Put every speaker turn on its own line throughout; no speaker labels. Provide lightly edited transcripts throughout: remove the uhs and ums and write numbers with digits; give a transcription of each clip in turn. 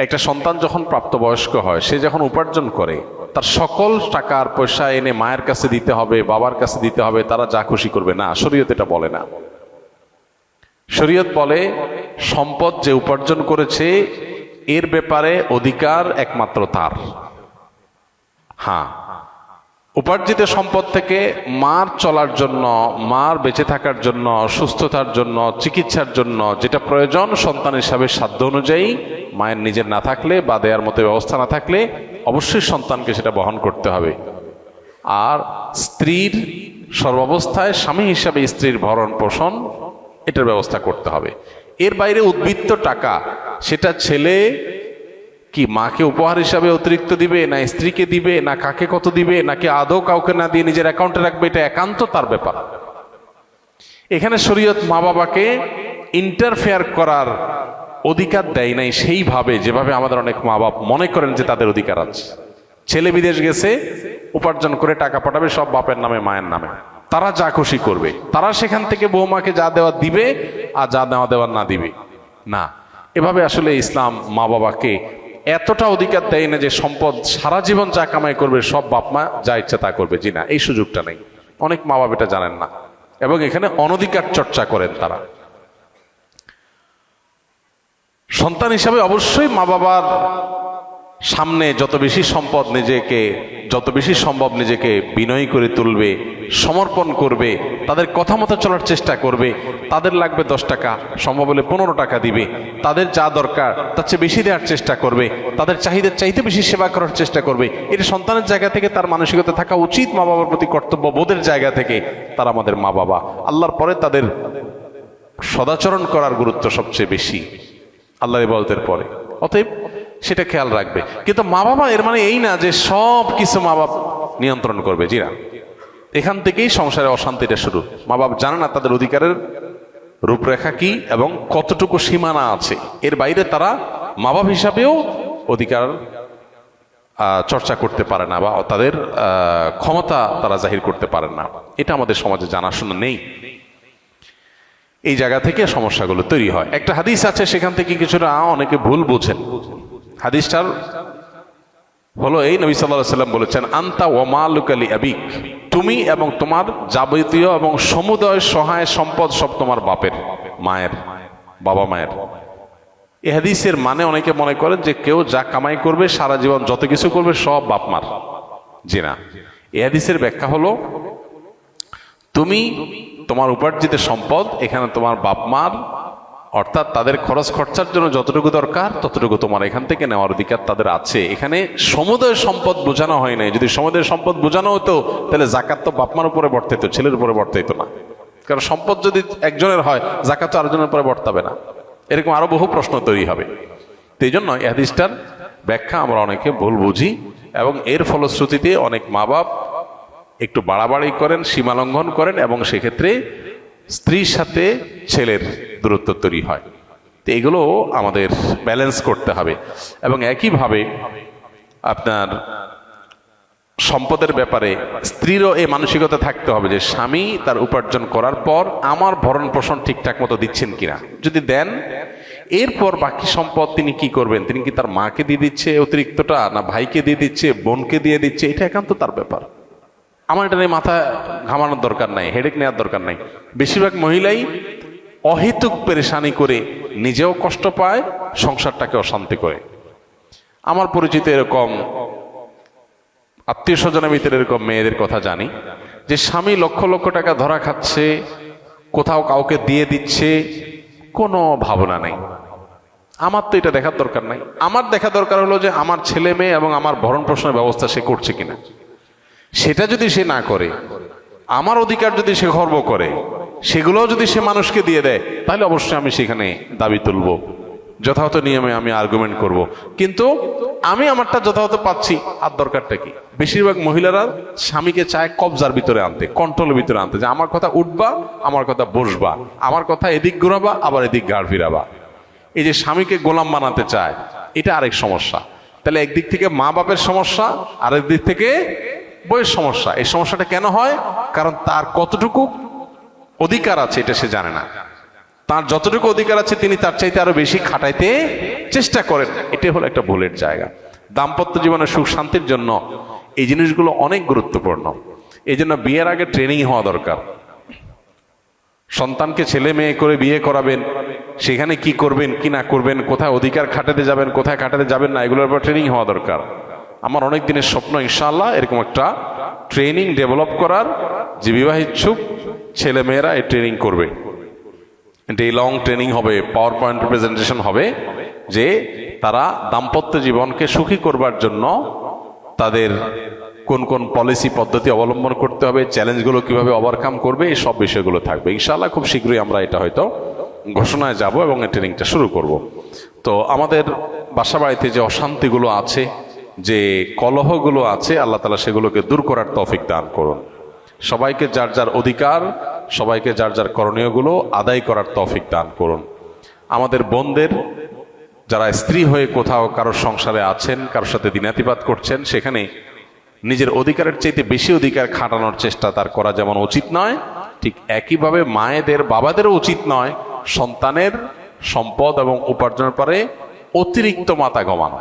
একটা সন্তান যখন প্রাপ্তবয়স্ক হয়, সে যখন উপার্জন করে, তার সকল টাকার পয়সা এনে মায়ের কাছে দিতে হবে, বাবার কাছে দিতে হবে, তারা যা খুশি করবে না। শরীয়ত এটা বলে না। শরীয়ত বলে সম্পদ যে উপার্জন করেছে এর ব্যাপারে অধিকার একমাত্র তার। হ্যাঁ, উপার্জিত সম্পদ থেকে মার চলার জন্য, মার বেঁচে থাকার জন্য, সুস্থতার জন্য, চিকিৎসার জন্য যেটা প্রয়োজন সন্তান হিসাবে সাধ্য অনুযায়ী, মায়ের নিজের না থাকলে বা দেয়ার মতো ব্যবস্থা না থাকলে অবশ্যই সন্তানকে সেটা বহন করতে হবে। আর স্ত্রীর সর্বাবস্থায় স্বামী হিসাবে স্ত্রীর ভরণ পোষণ এটার ব্যবস্থা করতে হবে। এর বাইরে উদ্বৃত্ত টাকা সেটা ছেলে কি মাকে উপহার হিসাবে অতিরিক্ত দিবে, না স্ত্রীকে দিবে, না কাকে কত দিবে, নাকি আদৌ কাউকে না দিয়ে নিজের অ্যাকাউন্টে রাখবে, এটা একান্ত তার ব্যাপার। এখানে শরীয়ত মা বাবাকে ইন্টারফেয়ার করার অধিকার দেয় নাই সেইভাবে যেভাবে আমাদের অনেক মা বাপ মনে করেন যে তাদের অধিকার আছে। ছেলে বিদেশ গেছে, উপার্জন করে টাকা পাঠাবে সব বাপের নামে মায়ের নামে, তারা যা খুশি করবে, তারা সেখান থেকে বৌমাকে যা দেওয়া দিবে আর যা নেওয়া দেওয়ার না দিবে না। এভাবে আসলে ইসলাম মা বাবাকে এতটা অধিকার দেয় না যে সম্পদ সারা জীবন যা কামাই করবে সব বাপ মা যা ইচ্ছা তা করবে। জি না, এই সুযোগটা নেই। অনেক মা বাবা এটা জানেন না এবং এখানে অনধিকার চর্চা করেন তারা। সন্তান হিসাবে অবশ্যই মা বাবার সামনে যত বেশি সম্পদ নিজেকে, যত বেশি সম্ভব নিজেকে বিনয়ী করে তুলবে, সমর্পণ করবে, তাদের কথা মতো চলার চেষ্টা করবে। তাদের লাগবে 10 টাকা, সম্ভব হলে 15 টাকা দিবে। তাদের যা দরকার তার চেয়ে বেশি দেওয়ার চেষ্টা করবে, তাদের চাহিদার চাইতে বেশি সেবা করার চেষ্টা করবে। এটা সন্তানের জায়গা থেকে তার মানসিকতা থাকা উচিত। মা বাবার প্রতি কর্তব্য বোধের জায়গা থেকে তারা আমাদের মা বাবা। আল্লাহর পরে তাদের সদাচরণ করার গুরুত্ব সবচেয়ে বেশি আল্লাহর ইবাদতের পরে। অতএব সেটা খেয়াল রাখবে। কিন্তু মা বাবা এর মানে এই না যে সব কিছু মা বাপ নিয়ন্ত্রণ করবে। জি না, এখান থেকেই সংসারে অশান্তিটা শুরু। মা বাপ জানে না তাদের অধিকারের রূপরেখা কি এবং কতটুকু সীমানা আছে। এর বাইরে তারা মা বাপ হিসাবেও অধিকার চর্চা করতে পারে না বা তাদের ক্ষমতা তারা জাহির করতে পারে না। এটা আমাদের সমাজে জানাশোনা নেই। এই জায়গা থেকে সমস্যাগুলো তৈরি হয়। একটা হাদিস আছে, সেখান থেকে কিছুটা অনেকে ভুল বোঝেন। হাদিসটার হলো এই, নবী সাল্লাল্লাহু আলাইহি ওয়াসাল্লাম বলেছেন, আনতা ওয়া মালুকা লি আবিক, তুমি এবং তোমার যাবতীয় এবং সমুদয় সহায় সম্পদ সব তোমার বাপের, মায়ের, বাবা মায়ের। এই হাদিসের মানে অনেকে মনে করেন যে কেউ যা কামাই করবে সারা জীবন যত কিছু করবে সব বাপ মার। জি না, এই হাদিসের ব্যাখ্যা হলো তুমি তোমার উপার্জিত সম্পদ এখানে তোমার বাপ মার, অর্থাৎ তাদের খরচ খরচার জন্য যতটুকু দরকার ততটুকু তোমার এখান থেকে নেওয়ার অধিকার তাদের আছে। এখানে সমুদয় সম্পদ বোঝানো হয় নাই। যদি সমুদয় সম্পদ বোঝানো হতো তাহলে জাকাত তো বাপ মার উপরে বর্তাইতো, ছেলের উপরে বর্তাইতো না। কারণ সম্পদ যদি একজনের হয়, জাকাত তো আরেকজনের উপরে বর্তাবে না। এরকম আরো বহু প্রশ্ন তৈরি হবে। তো এই জন্য এই হাদিসটার ব্যাখ্যা আমরা অনেকে ভুল বুঝি এবং এর ফলশ্রুতিতে অনেক মা বাপ একটু বাড়াবাড়ি করেন, সীমা লঙ্ঘন করেন এবং সেক্ষেত্রে স্ত্রীর সাথে ছেলের দূরত্ব তৈরি হয়। তো এগুলো আমাদের ব্যালেন্স করতে হবে। এবং একইভাবে আপনার সম্পদের ব্যাপারে স্ত্রীরও এই মানসিকতা থাকতে হবে যে স্বামী তার উপার্জন করার পর আমার ভরণ পোষণ ঠিকঠাক মতো দিচ্ছেন কিনা। যদি দেন, এরপর বাকি সম্পদ তিনি কি করবেন, তিনি কি তার মাকে দিয়ে দিচ্ছে অতিরিক্তটা, না ভাইকে দিয়ে দিচ্ছে, বোনকে দিয়ে দিচ্ছে, এটা একান্ত তার ব্যাপার। আমার এটা নিয়ে মাথা ঘামানোর দরকার নাই, হেডেক নেওয়ার দরকার নাই। বেশিরভাগ মহিলাই অহেতুক পেরেশানি করে নিজেও কষ্ট পায়, সংসারটাকে অশান্তি করে। আমার পরিচিত এরকম আত্মীয় স্বজনের ভিতরে এরকম মেয়েদের কথা জানি যে স্বামী লক্ষ লক্ষ টাকা ধরা খাচ্ছে, কোথাও কাউকে দিয়ে দিচ্ছে, কোনো ভাবনা নেই। আমার তো এটা দেখার দরকার নাই। আমার দেখা দরকার হলো যে আমার ছেলে মেয়ে এবং আমার ভরণ পোষণের ব্যবস্থা সে করছে কিনা। সেটা যদি সে না করে, আমার অধিকার যদি সে খর্ব করে, সেগুলোও যদি সে মানুষকে দিয়ে দেয়, তাহলে অবশ্যই আমি সেখানে দাবি তুলব, যথাযথ নিয়মে আমি আর্গুমেন্ট করব। কিন্তু আমি আমারটা যথাযথ পাচ্ছি, আর দরকারটা কি? বেশিরভাগ মহিলারা স্বামীকে চায় কবজার ভিতরে আনতে, কন্ট্রোলের ভিতরে আনতে, যে আমার কথা উঠবা, আমার কথা বসবা, আমার কথা এদিক ঘোরাবা, আবার এদিক গাড় ফিরাবা। এই যে স্বামীকে গোলাম বানাতে চায়, এটা আরেক সমস্যা। তাহলে একদিক থেকে মা বাপের সমস্যা, আরেক দিক থেকে বইয়ের সমস্যা। এই সমস্যাটা কেন হয়? কারণ তার কতটুকু অধিকার আছে এটা সে জানে না। তার যতটুকু অধিকার আছে তিনি তার চাইতে আরো বেশি খাটাইতে চেষ্টা করেন। এটাই হলো একটা ভুলের জায়গা। দাম্পত্য জীবনের সুখ শান্তির জন্য এই জিনিসগুলো অনেক গুরুত্বপূর্ণ। এই জন্য বিয়ের আগে ট্রেনিং হওয়া দরকার। সন্তানকে ছেলে মেয়ে করে বিয়ে করাবেন, সেখানে কি করবেন কি না করবেন, কোথায় অধিকার খাটাতে যাবেন কোথায় খাটাতে যাবেন না, এগুলোর উপর ট্রেনিং হওয়া দরকার। আমার অনেক দিনের স্বপ্ন ইনশাআল্লাহ এরকম একটা ট্রেনিং ডেভেলপ করার, যে বিবাহ ইচ্ছুক ছেলে মেয়েরা এই ট্রেনিং করবে। ডে লং ট্রেনিং হবে, পাওয়ার পয়েন্ট প্রেজেন্টেশন হবে, যে তারা দাম্পত্য জীবনকে সুখী করবার জন্য তাদের কোন কোন পলিসি পদ্ধতি অবলম্বন করতে হবে, চ্যালেঞ্জগুলো কিভাবে ওভারকাম করবে, এই সব বিষয়গুলো থাকবে ইনশাআল্লাহ। খুব শীঘ্রই আমরা এটা হয়তো ঘোষণায় যাব এবং এই ট্রেনিংটা শুরু করব। তো আমাদের বাসা বাড়িতে যে অশান্তিগুলো আছে, যে কলহগুলো আছে, আল্লাহ তাআলা সেগুলোকে দূর করার তৌফিক দান করুন। সবাইকে যার যার অধিকার, সবাইকে যার যার করণীয়গুলো আদায় করার তৌফিক দান করুন। আমাদের বোনদের যারা স্ত্রী হয়ে কোথাও কারোর সংসারে আছেন, কারোর সাথে দিনাতিপাত করছেন, সেখানে নিজের অধিকারের চাইতে বেশি অধিকার খাটানোর চেষ্টা তার করা যেমন উচিত নয়, ঠিক একইভাবে মায়েদের বাবাদেরও উচিত নয় সন্তানের সম্পদ এবং উপার্জনের পরে অতিরিক্ত মাথা ঘামানো।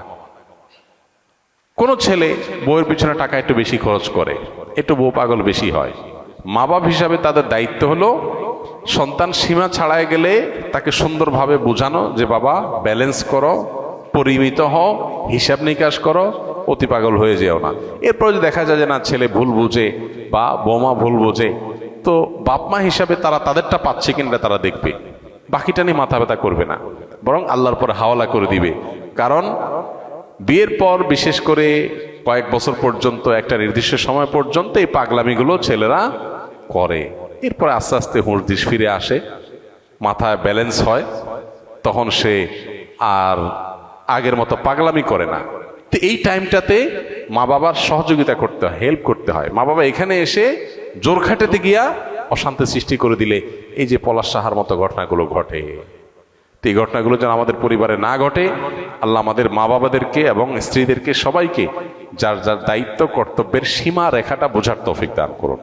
কোন ছেলে বউয়ের পিছনে টাকা একটু বেশি খরচ করে, একটু বউ পাগল বেশি হয়, মা বাপ হিসাবে তাদের দায়িত্ব হলো সন্তান সীমা ছাড়ায় গেলে তাকে সুন্দরভাবে বোঝানো যে বাবা ব্যালেন্স করো, পরিমিত হও, হিসাব নিকাশ করো, অতি পাগল হয়ে যেও না। এরপর যদি দেখা যায় যে না ছেলে ভুল বুঝে বা বৌমা ভুল বোঝে, তো বাপ মা হিসাবে তারা তাদেরটা পাচ্ছে কিনা তারা দেখবে, বাকিটা নিয়ে মাথা ব্যথা করবে না, বরং আল্লাহর পর হাওয়ালা করে দিবে। কারণ বিয়ের পর বিশেষ করে কয়েক বছর পর্যন্ত, একটা নির্দিষ্ট সময় পর্যন্ত এই পাগলামিগুলো ছেলেরা করে। এরপর আস্তে আস্তে হুঁশ ফিরে আসে, মাথায় ব্যালেন্স হয়, তখন সে আর আগের মতো পাগলামি করে না। তো এই টাইমটাতে মা বাবার সহযোগিতা করতে হয়, হেল্প করতে হয়। মা বাবা এখানে এসে জোর খাটাতে গিয়া অশান্তি সৃষ্টি করে দিলে এই যে পলাশ সাহার মতো ঘটনাগুলো ঘটে, এই ঘটনাগুলো যেন আমাদের পরিবারে না ঘটে, আল্লাহ আমাদের মা বাবাদেরকে এবং স্ত্রীদেরকে সবাইকে যার যার দায়িত্ব কর্তব্যের সীমা রেখাটা বোঝার তৌফিক দান করুন।